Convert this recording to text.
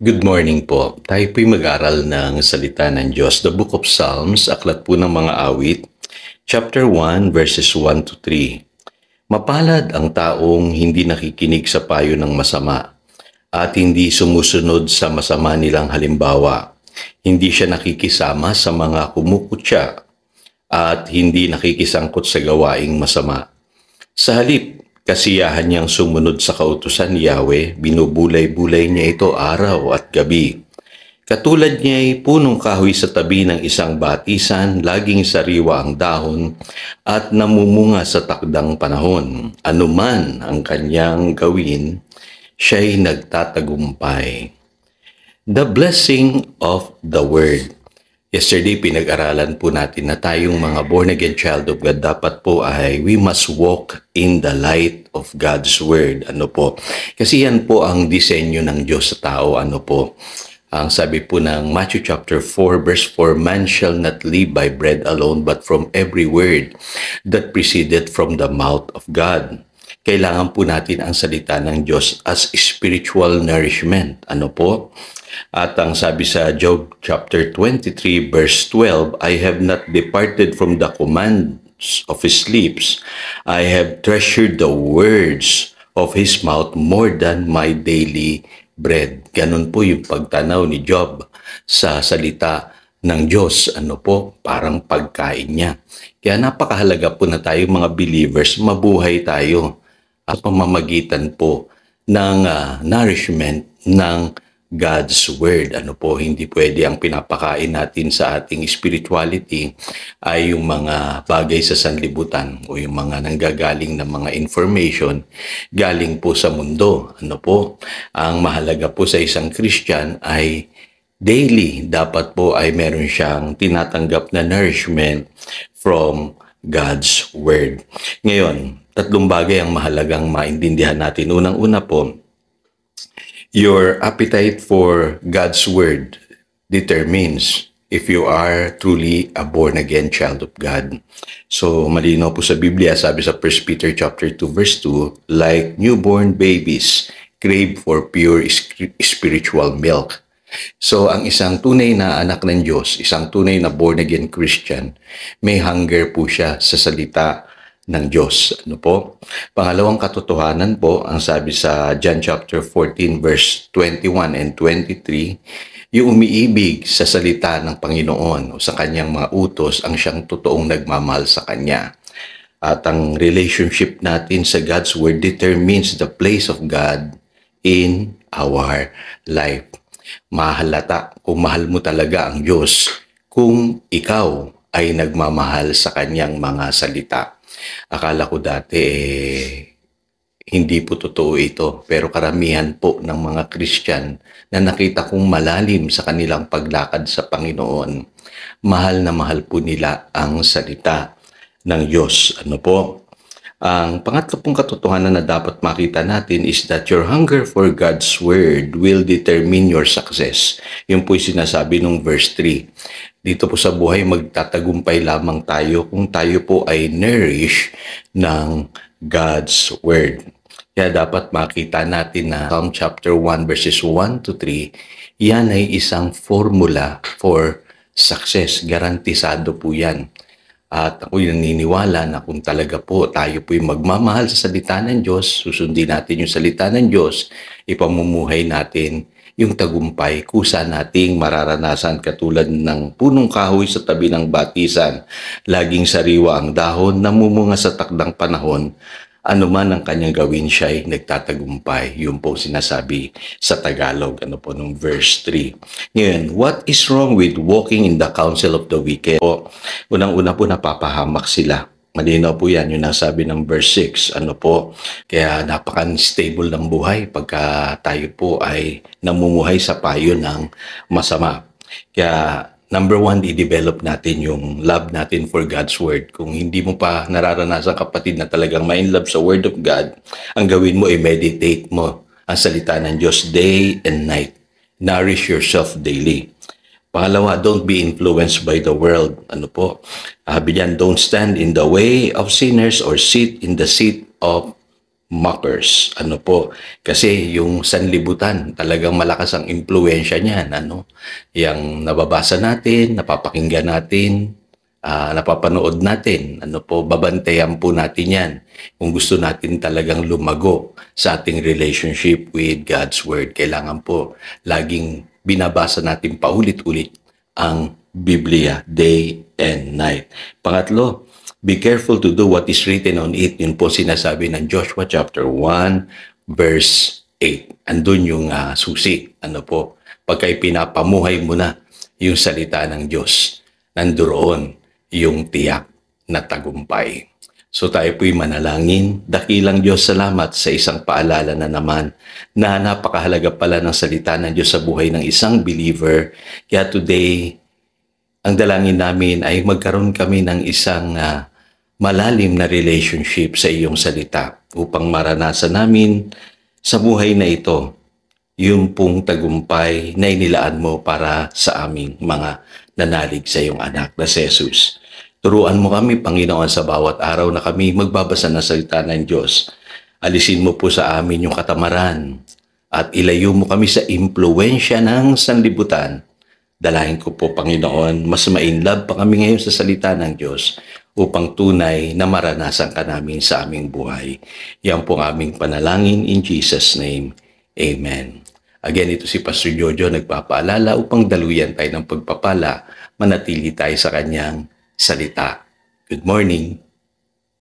Good morning po. Tayo po'y mag-aral ng salita ng Diyos. The Book of Psalms, aklat po ng mga awit, chapter 1, verses 1 to 3. Mapalad ang taong hindi nakikinig sa payo ng masama at hindi sumusunod sa masama nilang halimbawa. Hindi siya nakikisama sa mga kumukutya at hindi nakikisangkot sa gawaing masama. Sa halip, kasiyahan niyang sumunod sa kautusan ni Yahweh, binubulay-bulay niya ito araw at gabi. Katulad niya ay punong kahoy sa tabi ng isang batisan, laging sariwa ang dahon at namumunga sa takdang panahon. Anuman ang kanyang gawin, siya'y nagtatagumpay. The blessing of the Word. Yesterday, pinag-aralan po natin na tayong mga born-again child of God, dapat po ay we must walk in the light of God's Word. Ano po? Kasi yan po ang disenyo ng Diyos sa tao. Ano po? Ang sabi po ng Matthew chapter 4 verse 4, man shall not live by bread alone, but from every word that proceeded from the mouth of God. Kailangan po natin ang salita ng Diyos as spiritual nourishment. Ano po? At ang sabi sa Job chapter 23 verse 12, I have not departed from the commands of his lips. I have treasured the words of his mouth more than my daily bread. Ganun po yung pagtanaw ni Job sa salita ng Diyos. Ano po? Parang pagkain niya. Kaya napakahalaga po na tayo mga believers, mabuhay tayo at pamamagitan po ng nourishment ng God's Word. Ano po, hindi pwede ang pinapakain natin sa ating spirituality ay yung mga bagay sa sanlibutan o yung mga nanggagaling na mga information galing po sa mundo. Ano po, ang mahalaga po sa isang Christian ay daily dapat po ay meron siyang tinatanggap na nourishment from God's Word. Ngayon, tatlong bagay ang mahalagang maintindihan natin. Unang-una po, your appetite for God's Word determines if you are truly a born-again child of God. So, malinaw po sa Biblia, sabi sa 1 Peter chapter 2 verse 2, like newborn babies, crave for pure spiritual milk. So, ang isang tunay na anak ng Diyos, isang tunay na born-again Christian, may hunger po siya sa salita ng Diyos. Ano po? Pangalawang katotohanan po, ang sabi sa John chapter 14 verse 21 and 23, yung umiibig sa salita ng Panginoon o sa kanyang mga utos ang siyang totoong nagmamahal sa kanya. At ang relationship natin sa God's Word determines the place of God in our life. Mahalata kung mahal mo talaga ang Diyos kung ikaw ay nagmamahal sa kanyang mga salita. Akala ko dati hindi po totoo ito, pero karamihan po ng mga Christian na nakita kong malalim sa kanilang paglakad sa Panginoon, mahal na mahal po nila ang salita ng Diyos. Ano po? Ang pangatlo pong katotohanan na dapat makita natin is that your hunger for God's Word will determine your success. Yun po yung sinasabi nung verse 3. Dito po sa buhay, magtatagumpay lamang tayo kung tayo po ay nourish ng God's Word. Kaya dapat makita natin na Psalm chapter 1 verses 1 to 3, yan ay isang formula for success. Garantisado po yan. At ako'y naniniwala na kung talaga po tayo po'y magmamahal sa salita ng Diyos, susundin natin yung salita ng Diyos, ipamumuhay natin yung tagumpay, kusa nating mararanasan katulad ng punong kahoy sa tabi ng batisan. Laging sariwa ang dahon, namumunga sa takdang panahon, anuman ang kanyang gawin siya'y nagtatagumpay. Yun po sinasabi sa Tagalog, ano po, nung verse 3. Ngayon, what is wrong with walking in the counsel of the wicked? O, unang-una po napapahamak sila. Malinaw po yan, yung nasabi ng verse 6. Ano po, kaya napaka-unstable ng buhay pagka tayo po ay namumuhay sa payo ng masama. Kaya number one, i-develop natin yung love natin for God's Word. Kung hindi mo pa nararanasan, kapatid, na talagang ma-in love sa Word of God, ang gawin mo, i-meditate mo ang salita ng Diyos day and night. Nourish yourself daily. Pangalawa, don't be influenced by the world. Ano po? Sabi diyan, don't stand in the way of sinners or sit in the seat of mockers. Ano po? Kasi yung sanlibutan, talagang malakas ang impluwensya niyan. Yang nababasa natin, napapakinggan natin, napapanood natin. Babantayan po natin yan. Kung gusto natin talagang lumago sa ating relationship with God's Word, kailangan po laging binabasa natin paulit-ulit ang Biblia, day and night. Pangatlo, be careful to do what is written on it. Yun po sinasabi ng Joshua chapter 1, verse 8. Andun yung susi. Pagka ipinapamuhay mo na yung salita ng Diyos, nandoon yung tiyak na tagumpay. So tayo po'y manalangin. Dakilang Diyos, salamat sa isang paalala na naman na napakahalaga pala ng salita ng Diyos sa buhay ng isang believer. Kaya today, ang dalangin namin ay magkaroon kami ng isang malalim na relationship sa iyong salita upang maranasan namin sa buhay na ito yung pong tagumpay na inilaan mo para sa aming mga nanalig sa iyong anak na si Jesus. Turuan mo kami, Panginoon, sa bawat araw na kami magbabasa ng salita ng Diyos. Alisin mo po sa amin yung katamaran at ilayo mo kami sa impluwensya ng sanlibutan. Dalahin ko po, Panginoon, mas ma-inlove pa kami ngayon sa salita ng Diyos upang tunay na maranasan ka namin sa aming buhay. Yan po ang aming panalangin in Jesus' name. Amen. Again, ito si Pastor Jojo nagpapaalala upang daluyan tayo ng pagpapala, manatili tayo sa kanyang salita. Good morning.